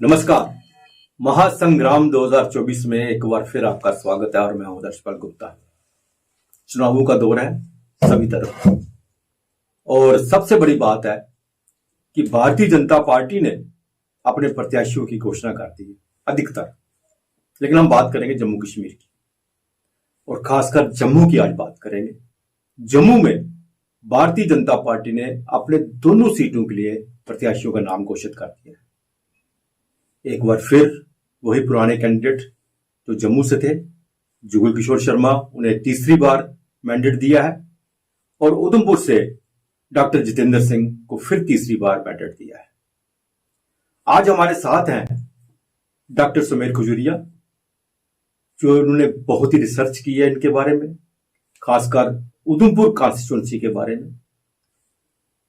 नमस्कार। महासंग्राम 2024 में एक बार फिर आपका स्वागत है और मैं हूं दर्शपाल गुप्ता। चुनावों का दौर है सभी तरफ और सबसे बड़ी बात है कि भारतीय जनता पार्टी ने अपने प्रत्याशियों की घोषणा कर दी है अधिकतर, लेकिन हम बात करेंगे जम्मू कश्मीर की और खासकर जम्मू की आज बात करेंगे। जम्मू में भारतीय जनता पार्टी ने अपने दोनों सीटों के लिए प्रत्याशियों का नाम घोषित कर दिया है। एक बार फिर वही पुराने कैंडिडेट जो जम्मू से थे, जुगल किशोर शर्मा, उन्हें तीसरी बार मैंडेट दिया है और उधमपुर से डॉक्टर जितेंद्र सिंह को फिर तीसरी बार मैंडेट दिया है। आज हमारे साथ हैं डॉक्टर सुमेर खजूरिया, जो उन्होंने बहुत ही रिसर्च की है इनके बारे में, खासकर उधमपुर कॉन्स्टिट्यूंसी के बारे में।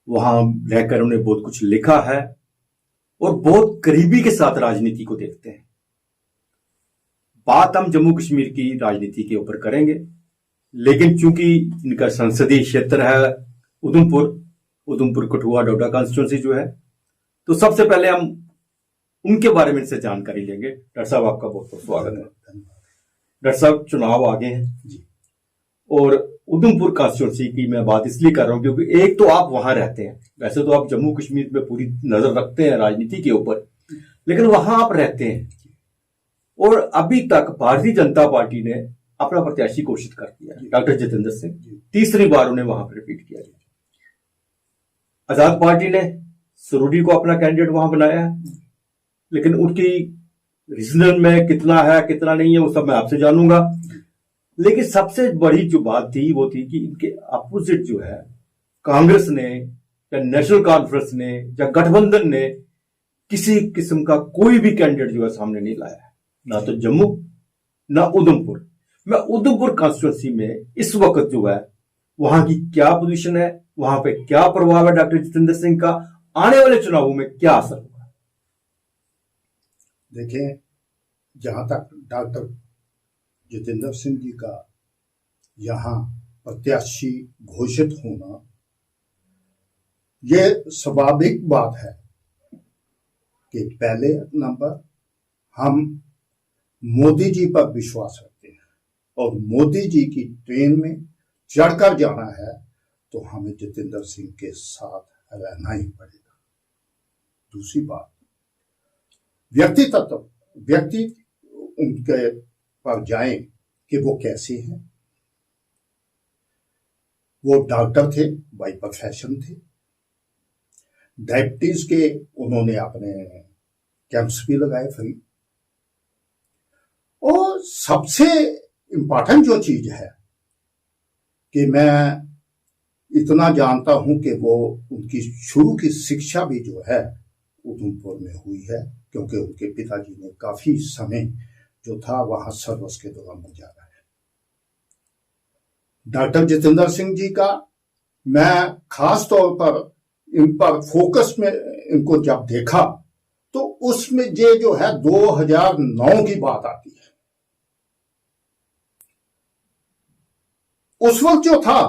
वहां रहकर उन्हें बहुत कुछ लिखा है और बहुत करीबी के साथ राजनीति को देखते हैं। बात हम जम्मू कश्मीर की राजनीति के ऊपर करेंगे, लेकिन चूंकि इनका संसदीय क्षेत्र है उधमपुर कठुआ डोडा कॉन्स्टिट्यूंसी जो है, तो सबसे पहले हम उनके बारे में इनसे जानकारी लेंगे। डॉक्टर साहब, आपका बहुत बहुत स्वागत है। डॉक्टर साहब, चुनाव आगे हैं जी, और उधमपुर कॉन्स्टिट्यूंसी की मैं बात इसलिए कर रहा हूं क्योंकि एक तो आप वहां रहते हैं, वैसे तो आप जम्मू कश्मीर में पूरी नजर रखते हैं राजनीति के ऊपर, लेकिन वहां आप रहते हैं और अभी तक भारतीय जनता पार्टी ने अपना प्रत्याशी घोषित कर दिया डॉक्टर जितेंद्र सिंह। तीसरी बार उन्हें वहां पर रिपीट किया गया। आजाद पार्टी ने सरूडी को अपना कैंडिडेट वहां बनाया है, लेकिन उनकी रीजनल में कितना है कितना नहीं है वो सब मैं आपसे जानूंगा। लेकिन सबसे बड़ी जो बात थी वो थी कि इनके अपोजिट जो है कांग्रेस ने या नेशनल कॉन्फ्रेंस ने या गठबंधन ने किसी किस्म का कोई भी कैंडिडेट जो है सामने नहीं लाया है, ना तो जम्मू ना उधमपुर। मैं उधमपुर कॉन्स्टिट्यूंसी में इस वक्त जो है वहां की क्या पोजीशन है, वहां पे क्या प्रभाव है डॉक्टर जितेंद्र सिंह का, आने वाले चुनावों में क्या असर होगा? देखें, जहां तक डॉक्टर जितेंद्र सिंह जी का यहाँ प्रत्याशी घोषित होना, ये स्वाभाविक बात है कि पहले नंबर हम मोदी जी पर विश्वास रखते हैं और मोदी जी की ट्रेन में चढ़कर जाना है तो हमें जितेंद्र सिंह के साथ रहना ही पड़ेगा। दूसरी बात, व्यक्ति उनके पर जाएं कि वो कैसे हैं। वो डॉक्टर थे, बाय प्रोफेशन थे, डायबिटीज के उन्होंने अपने कैंप्स भी लगाए फ्री। और सबसे इंपॉर्टेंट जो चीज है कि मैं इतना जानता हूं कि वो उनकी शुरू की शिक्षा भी जो है उधमपुर में हुई है, क्योंकि उनके पिताजी ने काफी समय जो था वहां सर्विस के दौरान गुजारा है। डॉक्टर जितेंद्र सिंह जी का मैं खास तौर पर इन पर फोकस में इनको जब देखा तो उसमें ये जो है 2009 की बात आती है। उस वक्त जो था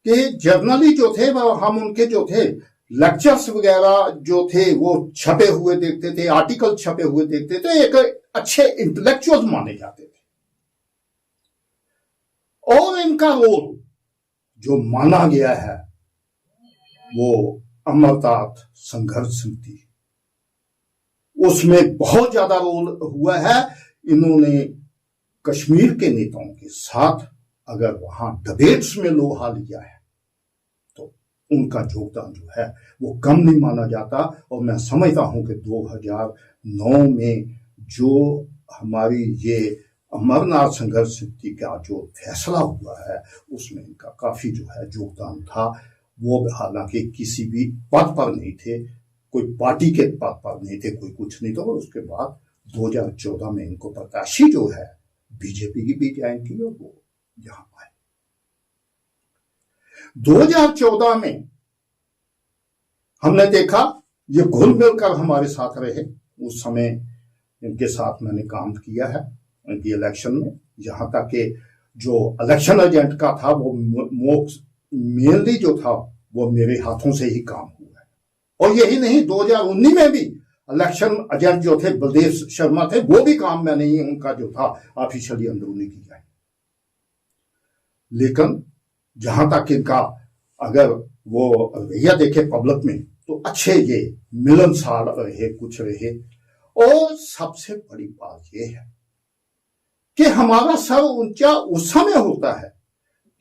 कि जर्नली जो थे हम उनके जो थे लेक्चर्स वगैरह जो थे वो छपे हुए देखते थे, आर्टिकल छपे हुए देखते थे, एक अच्छे इंटेलेक्चुअल माने जाते थे। और इनका रोल जो माना गया है वो अमरनाथ संघर्ष समिति, उसमें बहुत ज्यादा रोल हुआ है। इन्होंने कश्मीर के नेताओं के साथ अगर वहां डिबेट्स में लोहा लिया है तो उनका योगदान जो है वो कम नहीं माना जाता। और मैं समझता हूं कि 2009 में जो हमारी ये अमरनाथ संघर्ष समिति का जो फैसला हुआ है उसमें इनका काफी जो है योगदान था। वो हालांकि किसी भी पद पर नहीं थे, कोई पार्टी के पद पर नहीं थे, कोई कुछ नहीं था। और उसके बाद 2014 में इनको प्रत्याशी जो है बीजेपी की भी ज्वाइन की और वो यहां आए। 2014 में हमने देखा ये घुल मिल कर हमारे साथ रहे। उस समय इनके साथ मैंने काम किया है इनकी इलेक्शन में, यहां तक कि जो इलेक्शन एजेंट का था वो मेनली जो था वो मेरे हाथों से ही काम हुआ है। और यही नहीं, 2019 में भी इलेक्शन एजेंट जो थे बलदेव शर्मा थे, वो भी काम मैंने ही उनका जो था ऑफिशियली अंदरूनी किया है। लेकिन जहां तक इनका अगर वो रवैया देखे पब्लिक में, तो अच्छे ये मिलनसार रहे, कुछ रहे। और सबसे बड़ी बात ये है कि हमारा सर ऊंचा उस समय होता है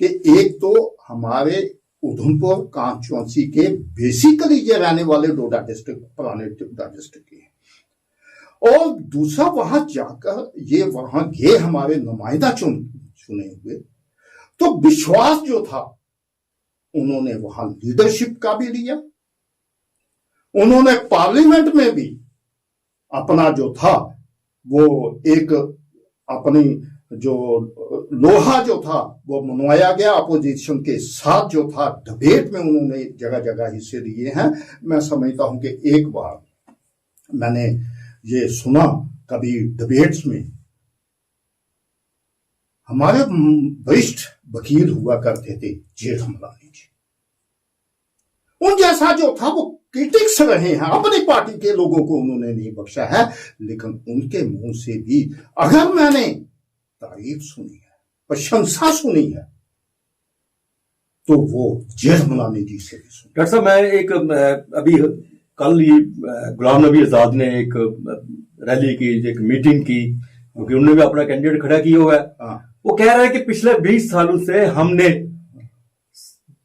कि एक तो हमारे उधमपुर कॉन्स्टिट्यूंसी के बेसिकली ये रहने वाले डोडा डिस्ट्रिक्ट, पुराने डोडा डिस्ट्रिक्ट के हैं, और दूसरा वहां जाकर ये वहां गए हमारे नुमाइंदा चुने हुए, तो विश्वास जो था उन्होंने वहां लीडरशिप का भी लिया, उन्होंने पार्लियामेंट में भी अपना जो था वो एक अपनी जो लोहा जो था वो मनवाया गया। अपोजिशन के साथ जो था डिबेट में उन्होंने जगह जगह हिस्से लिए हैं। मैं समझता हूं कि एक बार मैंने ये सुना कभी डिबेट्स में, हमारे वरिष्ठ वकील हुआ करते थे जेठमलानी जी, उन जैसा जो था वो क्रिटिक्स रहे हैं, अपनी पार्टी के लोगों को उन्होंने नहीं बख्शा है, लेकिन उनके मुंह से भी अगर मैंने तारीफ सुनी है, प्रशंसा सुनी है, तो वो जेठमलानी जी से भी सुनी। डॉक्टर साहब, मैं एक अभी कल ही गुलाम नबी आजाद ने एक रैली की, एक मीटिंग की, क्योंकि उन्होंने भी अपना कैंडिडेट खड़ा किया हुआ है। वो कह रहा है कि पिछले 20 सालों से हमने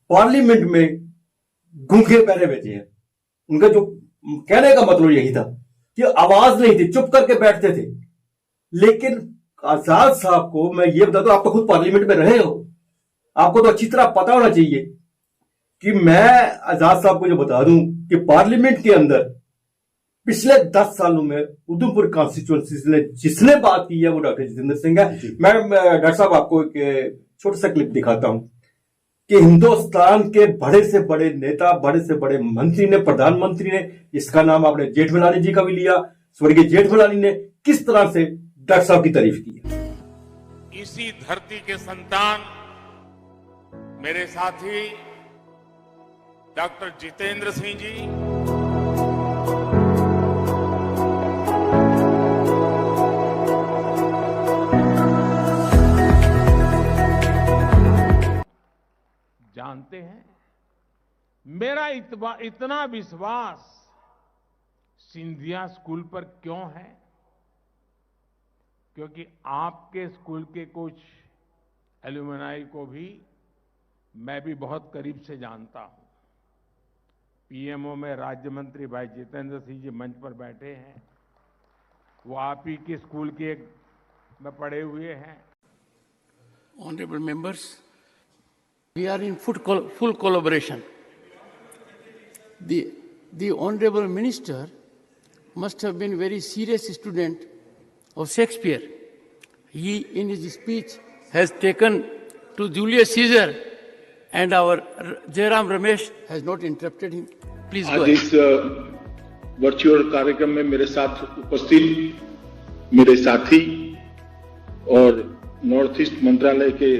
पार्लियामेंट में गूंगे पैरे बेचे हैं। उनका जो कहने का मतलब यही था कि आवाज नहीं थी, चुप करके बैठते थे। लेकिन आजाद साहब को मैं ये बता दूं, आप तो खुद पार्लियामेंट में रहे हो, आपको तो अच्छी तरह पता होना चाहिए कि मैं आजाद साहब को जो बता दूं कि पार्लियामेंट के अंदर पिछले 10 सालों में उधमपुर कॉन्स्टिट्यूंसी ने जिसने बात की है वो डॉक्टर जितेंद्र सिंह है। मैं डॉक्टर साहब आपको एक छोटा सा क्लिप दिखाता हूं कि हिंदुस्तान के बड़े से बड़े नेता, बड़े से बड़े मंत्री ने, प्रधानमंत्री ने, जिसका नाम आपने जेठमलानी जी का भी लिया, स्वर्गीय जेठमलानी ने किस तरह से डॉक्टर साहब की तारीफ की है। इसी धरती के संतान मेरे साथी डॉक्टर जितेंद्र सिंह जी, जानते हैं मेरा इतना विश्वास सिंधिया स्कूल पर क्यों है? क्योंकि आपके स्कूल के कुछ एलुमनाई को भी मैं भी बहुत करीब से जानता हूं। पीएमओ में राज्य मंत्री भाई जितेंद्र सिंह जी मंच पर बैठे हैं, वो आप ही के स्कूल के में पढ़े हुए हैं। Honorable members, we are in full collaboration. The Honorable Minister must have been a very serious student of Shakespeare. He, in his speech, has taken to Julius Caesar, and our Jairam Ramesh has not interrupted him. Please go आज ahead. इस virtual कार्यक्रम में मेरे साथ उपस्थित मेरे साथी और नॉर्थ ईस्ट मंत्रालय के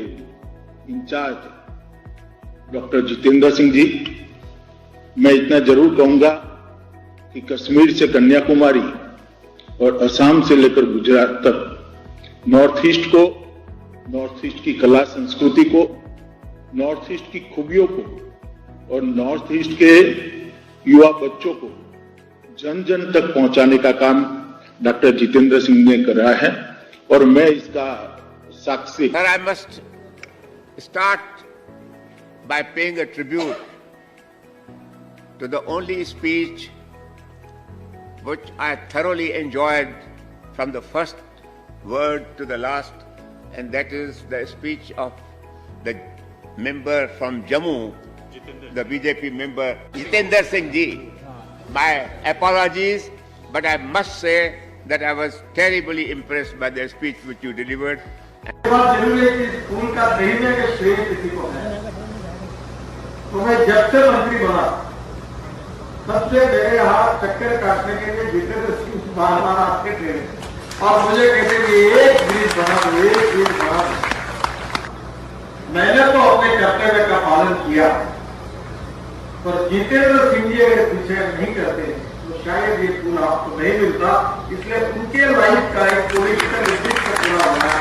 इंचार्ज डॉक्टर जितेंद्र सिंह जी, मैं इतना जरूर कहूंगा कि कश्मीर से कन्याकुमारी और असम से लेकर गुजरात तक नॉर्थ ईस्ट को, नॉर्थ ईस्ट की कला संस्कृति को, नॉर्थ ईस्ट की खूबियों को और नॉर्थ ईस्ट के युवा बच्चों को जन जन तक पहुंचाने का काम डॉक्टर जितेंद्र सिंह ने करा है और मैं इसका साक्षी। Sir, I must start by paying a tribute to the only speech which I thoroughly enjoyed from the first word to the last, and that is the speech of the member from Jammu, the BJP member Jitendra Singh ji. My apologies, but I must say that I was terribly impressed by the speech which you delivered. बात जरूर है कि school का नहीं है कि श्रेय किसी को है। तो मैं जब से मंत्री बना, सबसे मेरे यहाँ चक्कर काटने के लिए जितेंद्र सिंह बार बार आपके थे और मुझे कहते कि एक ब्रिज बना दो, एक ब्रिज बना दो। मैंने तो अपने कर्तव्य का पालन किया, पर जितेंद्र सिंह जी अगर पीछे नहीं करते, तो शायद ये स्कूल आपको नहीं मिलता। इसलिए उनके लाइफ का एक पॉलिटिकल स्थिति पूरा होना है।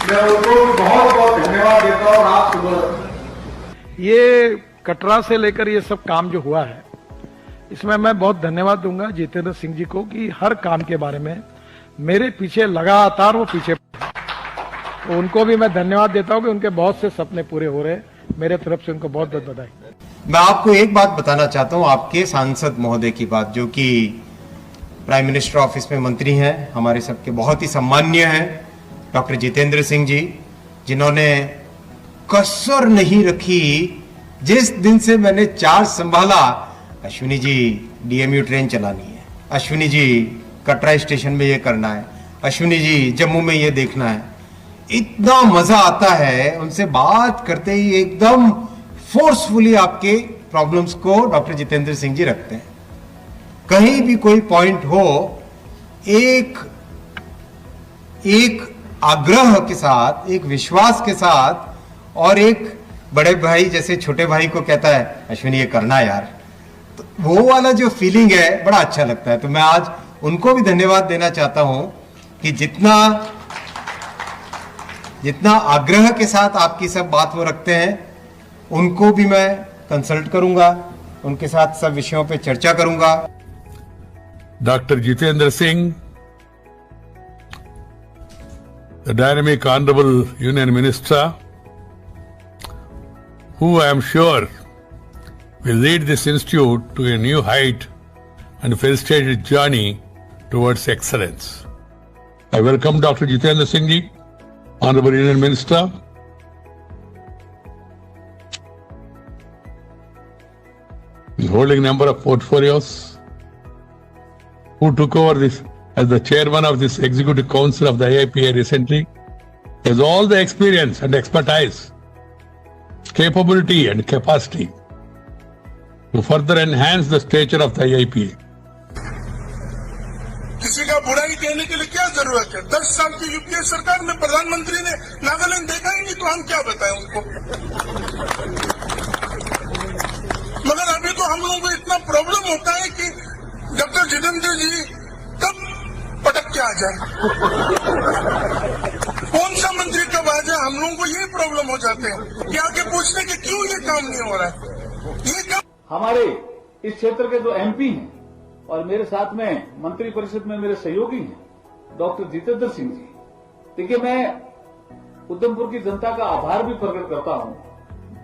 मैं उनको बहुत बहुत धन्यवाद देता हूँ। और आप सुबह ये कटरा से लेकर ये सब काम जो हुआ है, इसमें मैं बहुत धन्यवाद दूंगा जितेंद्र सिंह जी को कि हर काम के बारे में मेरे पीछे लगातार वो पीछे, तो उनको भी मैं धन्यवाद देता हूं कि उनके बहुत से सपने पूरे हो रहे हैं। मेरे तरफ से उनको बहुत बहुत बधाई। मैं आपको एक बात बताना चाहता हूं, आपके सांसद महोदय की बात, जो कि प्राइम मिनिस्टर ऑफिस में मंत्री हैं, हमारे सबके बहुत ही सम्माननीय हैं, डॉक्टर जितेंद्र सिंह जी, जिन्होंने कसर नहीं रखी। जिस दिन से मैंने चार्ज संभाला, अश्विनी जी डीएमयू ट्रेन चलानी है, अश्विनी जी कटरा स्टेशन में ये करना है, अश्विनी जी जम्मू में ये देखना है, इतना मजा आता है उनसे बात करते ही। एकदम फोर्सफुली आपके प्रॉब्लम्स को डॉक्टर जितेंद्र सिंह जी रखते हैं। कहीं भी कोई पॉइंट हो, एक आग्रह के साथ, एक विश्वास के साथ, और एक बड़े भाई जैसे छोटे भाई को कहता है अश्विनी ये करना यार, तो वो वाला जो फीलिंग है बड़ा अच्छा लगता है। तो मैं आज उनको भी धन्यवाद देना चाहता हूं कि जितना आग्रह के साथ आपकी सब बात वो रखते हैं, उनको भी मैं कंसल्ट करूंगा, उनके साथ सब विषयों पे चर्चा करूंगा। Dr. Jitendra Singh, the dynamic Honorable Union Minister, who I am sure will lead this institute to a new height and facilitate its journey towards excellence. I welcome Dr. Jitendra Singh ji, Honorable Union Minister. He's holding a number of portfolios, who took over this as the chairman of this executive council of the IIPA recently. He has all the experience and expertise, capability and capacity to further enhance the stature of the IIPA. किसी का बुराई कहने के लिए क्या जरूरत है? 10 साल की यूपीए सरकार में प्रधानमंत्री ने नागालैंड देखा ही नहीं, तो हम क्या बताएं उनको। मगर अभी तो हम लोगों को इतना प्रॉब्लम होता है कि डॉक्टर जितेंद्र जी कब पटक के आ जाए, कौन सा मंत्री कब आ जाए, हम लोगों को ये प्रॉब्लम हो जाते हैं कि आके पूछने के क्यों ये काम नहीं हो रहा है। ये काम हमारे इस क्षेत्र के जो एमपी हैं और मेरे साथ में मंत्री परिषद में मेरे सहयोगी हैं डॉक्टर जितेंद्र सिंह जी, देखिए मैं उधमपुर की जनता का आभार भी प्रकट करता हूं।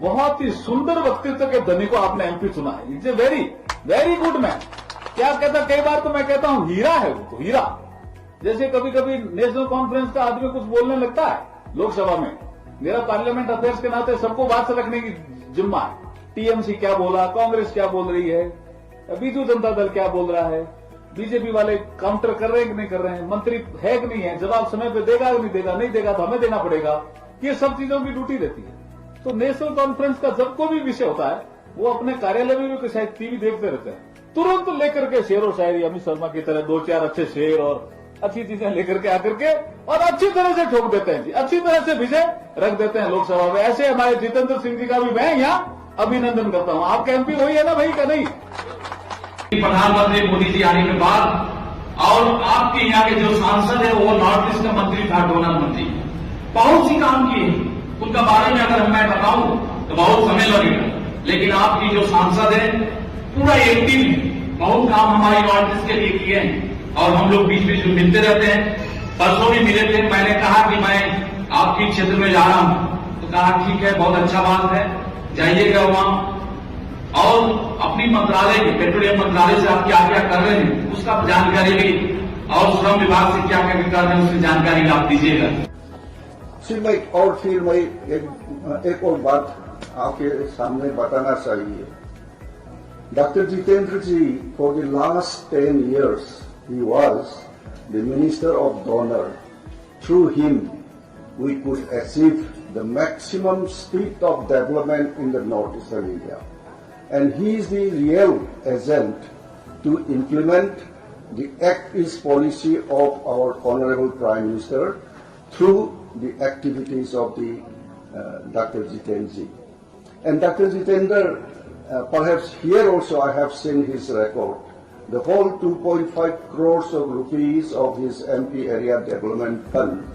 बहुत ही सुंदर व्यक्तित्व के धनी को आपने एमपी चुना है। It's a very very good man. क्या कहता, कई बार तो मैं कहता हूं हीरा है वो तो, हीरा। जैसे कभी कभी नेशनल कॉन्फ्रेंस का आदमी कुछ बोलने लगता है लोकसभा में, मेरा पार्लियामेंट अफेयर्स के नाते सबको बात से रखने की जिम्मा है। टीएमसी क्या बोला, कांग्रेस क्या बोल रही है, बीजू जनता दल क्या बोल रहा है, बीजेपी वाले काउंटर कर रहे हैं कि नहीं कर रहे हैं, मंत्री है कि नहीं है, जवाब समय पे देगा कि नहीं देगा, नहीं देगा तो हमें देना पड़ेगा। ये सब चीजों की ड्यूटी रहती है। तो नेशनल कॉन्फ्रेंस का जब कोई भी विषय होता है, वो अपने कार्यालय में भी शायद टीवी देखते रहते हैं, तुरंत लेकर के शेर और शायरी अमित शर्मा की तरह 2-4 अच्छे शेर और अच्छी चीजें लेकर के आकर के और अच्छी तरह से ठोक देते हैं जी, अच्छी तरह से विषय रख देते हैं लोकसभा में। ऐसे हमारे जितेंद्र सिंह जी का भी मैं यहाँ अभिनंदन करता हूँ। आपका एमपी वही है ना भाई का नहीं? प्रधानमंत्री मोदी जी आने के बाद और आपके यहाँ के जो सांसद है वो नॉर्थ ईस्ट का मंत्री था, डोनर मंत्री, बहुत सी काम किए। उनका बारे में अगर मैं बताऊं तो बहुत समय लगेगा, लेकिन आपकी जो सांसद है पूरा एक्टिव है, बहुत काम हमारी नॉर्थ ईस्ट के लिए किए हैं और हम लोग बीच बीच में मिलते रहते हैं। परसों भी मिले थे, मैंने कहा कि मैं आपके क्षेत्र में जा रहा हूं, तो कहा ठीक है, बहुत अच्छा बात है, जाइएगा वहां और अपनी मंत्रालय के पेट्रोलियम मंत्रालय से आप क्या क्या कर रहे हैं उसका जानकारी भी और श्रम विभाग से क्या क्या कर रहे हैं उसकी जानकारी आप दीजिएगा। फिर मैं एक और बात आपके सामने बताना चाहिए। Doctor Jitendra ji, for the last 10 years, he was the Minister of Donor. Through him, we could achieve the maximum speed of development in the northeastern India. And he is the real agent to implement the Act East policy of our Honorable Prime Minister through the activities of the Dr. Jitendra ji. And Dr. Jitendra, perhaps here also I have seen his record. The whole 2.5 crores of rupees of his MP area development fund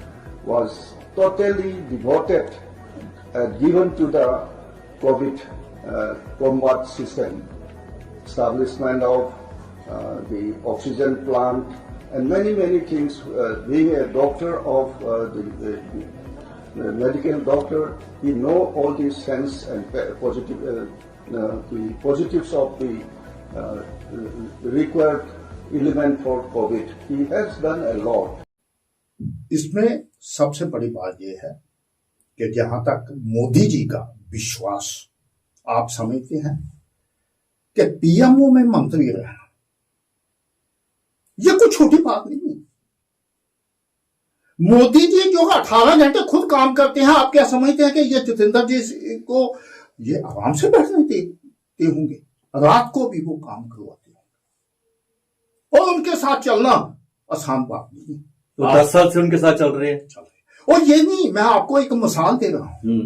was totally devoted given to the COVID combat system, establishment of the oxygen plant, and many things. Being a doctor of the medical doctor, he know all these sense and positive the positives of the required element for COVID. He has done a lot. इसमें सबसे बड़ी बात यह है कि जहां तक मोदी जी का विश्वास, आप समझते हैं कि पीएमओ में मंत्री रहना ये कोई छोटी बात नहीं है। मोदी जी जो 18 घंटे खुद काम करते हैं, आप क्या समझते हैं कि ये जितेंद्र जी को ये आराम से बैठने देते होंगे? रात को भी वो काम करवाते होंगे और उनके साथ चलना आसान बात नहीं। तो 10 साल से उनके साथ चल रहे हैं। और ये नहीं, मैं आपको एक मिसाल दे रहा हूं।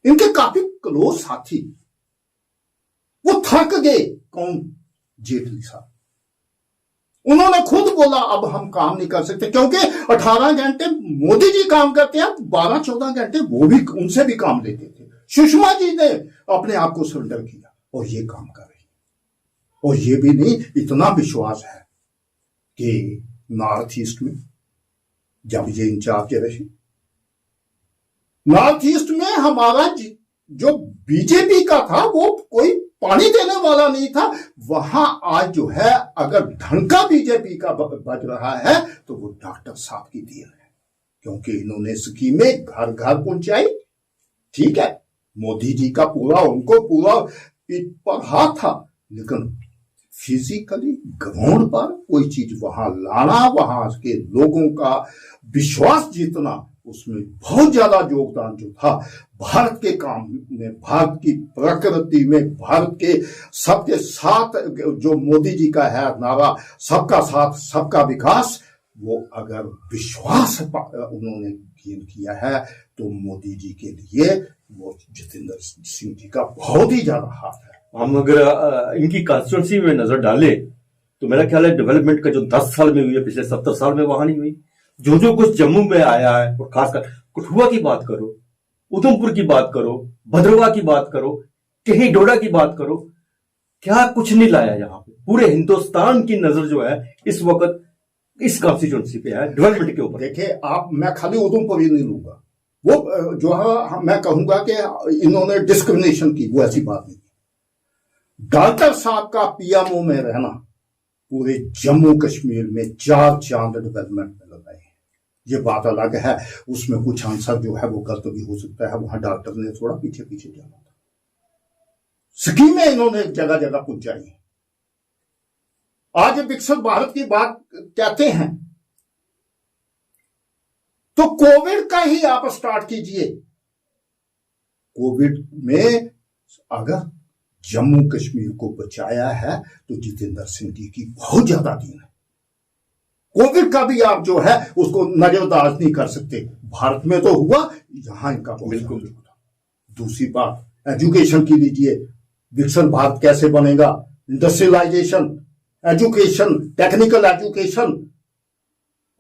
इनके काफी क्लोज साथी वो थक गए। कौन? जेटली साहब। उन्होंने खुद बोला अब हम काम नहीं कर सकते, क्योंकि 18 घंटे मोदी जी काम करते हैं, 12-14 घंटे वो भी उनसे भी काम लेते थे। सुषमा जी ने अपने आप को सरेंडर किया और ये काम कर रही। और ये भी नहीं, इतना विश्वास है कि नॉर्थ ईस्ट में जब ये इंचार्ज रहे, नॉर्थ ईस्ट में हमारा जो बीजेपी का था वो कोई पानी देने वाला नहीं था। वहां आज जो है अगर ढंका बीजेपी का बज रहा है तो वो डॉक्टर साहब की देन है, क्योंकि इन्होंने स्कीमें घर घर पहुंचाई। ठीक है, मोदी जी का उनको पूरा पीठ पर हाथ था, लेकिन फिजिकली ग्राउंड पर कोई चीज वहां लाना, वहां के लोगों का विश्वास जीतना, उसमें बहुत ज्यादा योगदान जो था भारत के काम में, भारत की प्रकृति में, भारत के सबके साथ जो मोदी जी का है नारा, सबका साथ सबका विकास, वो अगर विश्वास उन्होंने गेन किया है तो मोदी जी के लिए वो जितेंद्र सिंह जी का बहुत ही ज्यादा हाथ है। हम अगर इनकी कॉन्स्टिट्यूंसी में नजर डालें तो मेरा ख्याल है डेवलपमेंट का जो 10 साल में हुई है, पिछले 70 साल में वहां नहीं हुई। जो कुछ जम्मू में आया है, और खासकर कठुआ की बात करो, उधमपुर की बात करो, भद्रवाह की बात करो, कहीं डोडा की बात करो, क्या कुछ नहीं लाया यहाँ पे। पूरे हिंदुस्तान की नजर जो है इस वक्त इस कॉन्स्टिट्यूंसी पे है डेवलपमेंट के ऊपर। देखिए आप, मैं खाली उधमपुर ही नहीं लूंगा, वो जो है मैं कहूंगा कि इन्होंने डिस्क्रिमिनेशन की, वो ऐसी बात नहीं। डॉक्टर साहब का पीएमओ में रहना पूरे जम्मू कश्मीर में 4 चांद डेवलपमेंट में लगाए हैं। ये बात अलग है, उसमें कुछ आंसर जो है वो गलत भी हो सकता है, वहां डॉक्टर ने थोड़ा पीछे पीछे जाना था। स्कीमें इन्होंने जगह जगह पहुंचाई। आज विकसित भारत की बात कहते हैं तो कोविड का ही आप स्टार्ट कीजिए। कोविड में अगर जम्मू कश्मीर को बचाया है तो जितेंद्र सिंह जी की बहुत ज्यादा देन है। कोविड का भी आप जो है उसको नजरअंदाज नहीं कर सकते। भारत में तो हुआ, यहां इनका बिल्कुल। दूसरी बात, एजुकेशन की लीजिए, विकसित भारत कैसे बनेगा, इंडस्ट्रियलाइजेशन, एजुकेशन, टेक्निकल एजुकेशन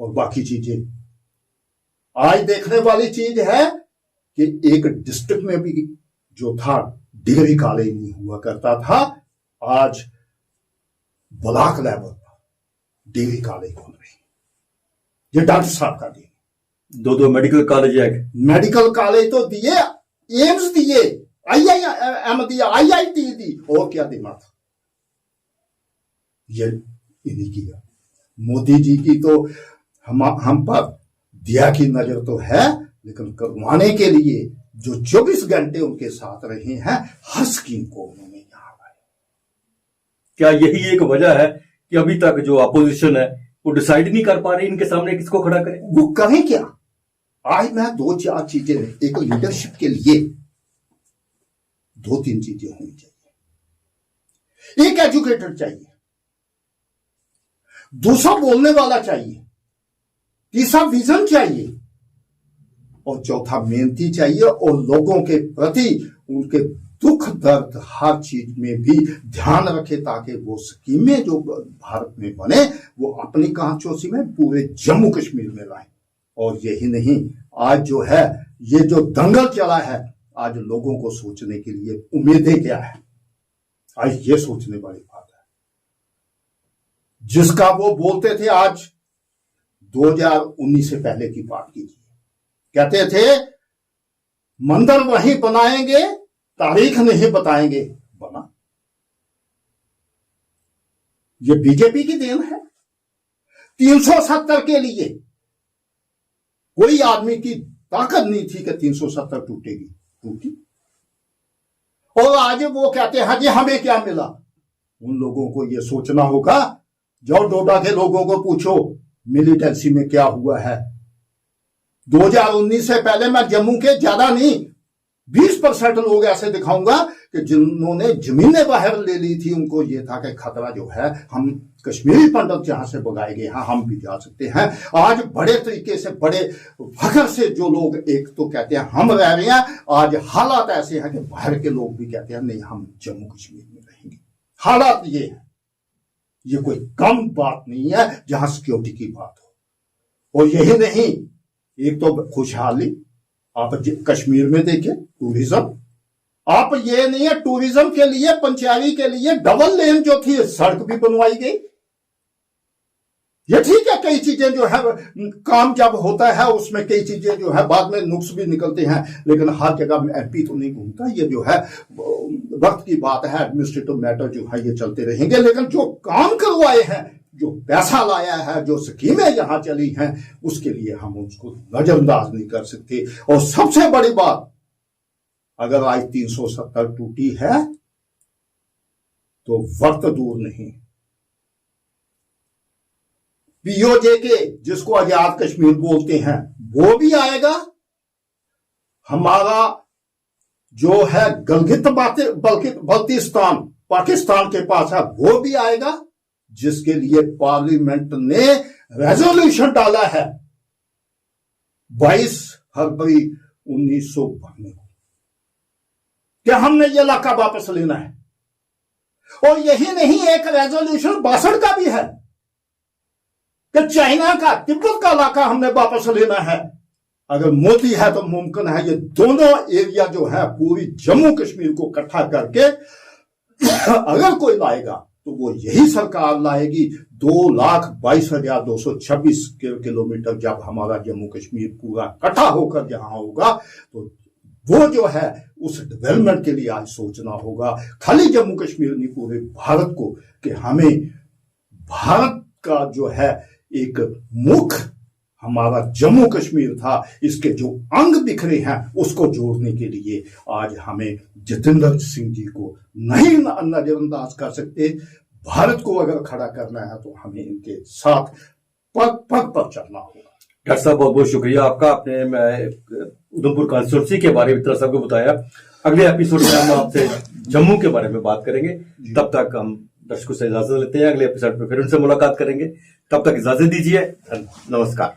और बाकी चीजें। आज देखने वाली चीज है कि एक डिस्ट्रिक्ट में भी जो था डिग्री कॉलेज नहीं हुआ करता था, आज ब्लॉक लेवल पर डिग्री कॉलेज खोल रही। ये डॉक्टर साहब का दिए। 2 मेडिकल कॉलेज है। मेडिकल कॉलेज तो दिए, एम्स दिए, IIM दिया, IIT दी, और क्या देना था। ये इन्हीं किया। मोदी जी की तो हम पर दिया की नजर तो है, लेकिन करवाने के लिए जो 24 घंटे उनके साथ रहे हैं, हर स्कीम को उन्होंने यहां लाया। क्या यही एक वजह है कि अभी तक जो अपोजिशन है वो डिसाइड नहीं कर पा रही इनके सामने किसको खड़ा करें? वो करें क्या? आज मैं 2-4 चीजें, एक लीडरशिप के लिए 2-3 चीजें होनी चाहिए। एक एजुकेटेड चाहिए, दूसरा बोलने वाला चाहिए, तीसरा विजन चाहिए और चौथा मेहनती चाहिए और लोगों के प्रति उनके दुख दर्द हर चीज में भी ध्यान रखे, ताकि वो स्कीमें जो भारत में बने वो अपनी कांचोसी में पूरे जम्मू कश्मीर में लाएं। और यही नहीं, आज जो है ये जो दंगल चला है, आज लोगों को सोचने के लिए उम्मीदें क्या है, आज ये सोचने वाली बात है। जिसका वो बोलते थे, आज 2019 से पहले की बात कीजिए, कहते थे मंदिर वहीं बनाएंगे, तारीख नहीं बताएंगे, बना। ये बीजेपी की देन है। 370 के लिए कोई आदमी की ताकत नहीं थी कि 370 टूटेगी, टूटी। और आज वो कहते हैं जी हमें क्या मिला। उन लोगों को ये सोचना होगा, जाओ डोडा के लोगों को पूछो मिलिटेंसी में क्या हुआ है। 2019 से पहले मैं जम्मू के ज्यादा नहीं 20% लोग ऐसे दिखाऊंगा कि जिन्होंने जमीनें बाहर ले ली थी, उनको ये था कि खतरा जो है, हम कश्मीरी पंडित जहां से भगाए गए हैं हम भी जा सकते हैं। आज बड़े तरीके से, बड़े फखर से जो लोग एक तो कहते हैं हम रह रहे हैं, आज हालात ऐसे हैं कि बाहर के लोग भी कहते हैं नहीं हम जम्मू कश्मीर में रहेंगे। हालात ये है, ये कोई कम बात नहीं है जहां सिक्योरिटी की बात हो। और यही नहीं, एक तो खुशहाली आप कश्मीर में देखिए, टूरिज्म, आप ये नहीं है टूरिज्म के लिए, पंचायती के लिए डबल लेन जो थी सड़क भी बनवाई गई। ये ठीक है, कई चीजें जो है काम जब होता है उसमें कई चीजें जो है बाद में नुक्स भी निकलते हैं, लेकिन हर जगह एमपी तो नहीं घूमता। ये जो है वक्त की बात है, एडमिनिस्ट्रेटिव मैटर जो है ये चलते रहेंगे, लेकिन जो काम करवाए हैं, जो पैसा लाया है, जो स्कीमें यहां चली हैं, उसके लिए हम उसको नजरअंदाज नहीं कर सकते। और सबसे बड़ी बात, अगर आज 370 टूटी है तो वक्त दूर नहीं, पीओजे के जिसको आजाद कश्मीर बोलते हैं वो भी आएगा। हमारा जो है गलगित बल्तिस्तान पाकिस्तान के पास है वो भी आएगा, जिसके लिए पार्लियामेंट ने रेजोल्यूशन डाला है 22 फरवरी 1992 को कि हमने ये इलाका वापस लेना है। और यही नहीं, एक रेजोल्यूशन 62 का भी है कि चाइना का तिब्बत का इलाका हमने वापस लेना है। अगर मोदी है तो मुमकिन है ये दोनों एरिया जो है पूरी जम्मू कश्मीर को इकट्ठा करके अगर कोई लाएगा तो वो यही सरकार लाएगी। 2,22,226 किलोमीटर जब हमारा जम्मू कश्मीर पूरा इकट्ठा होकर जहां होगा तो वो जो है उस डेवलपमेंट के लिए आज सोचना होगा, खाली जम्मू कश्मीर नहीं पूरे भारत को, कि हमें भारत का जो है एक मुख हमारा जम्मू कश्मीर था, इसके जो अंग बिखरे हैं उसको जोड़ने के लिए आज हमें जितेंद्र सिंह जी को नहीं नजरअंदाज कर सकते। भारत को अगर खड़ा करना है तो हमें इनके साथ पग पग पर चलना होगा। डॉक्टर साहब बहुत बहुत शुक्रिया आपका, आपने उधमपुर कॉन्स्टिट्यूंसी के बारे में इतना सबको बताया। अगले एपिसोड में हम आपसे जम्मू के बारे में बात करेंगे। तब तक हम दर्शकों से इजाजत लेते हैं, अगले एपिसोड में फिर उनसे मुलाकात करेंगे। तब तक इजाजत दीजिए, नमस्कार।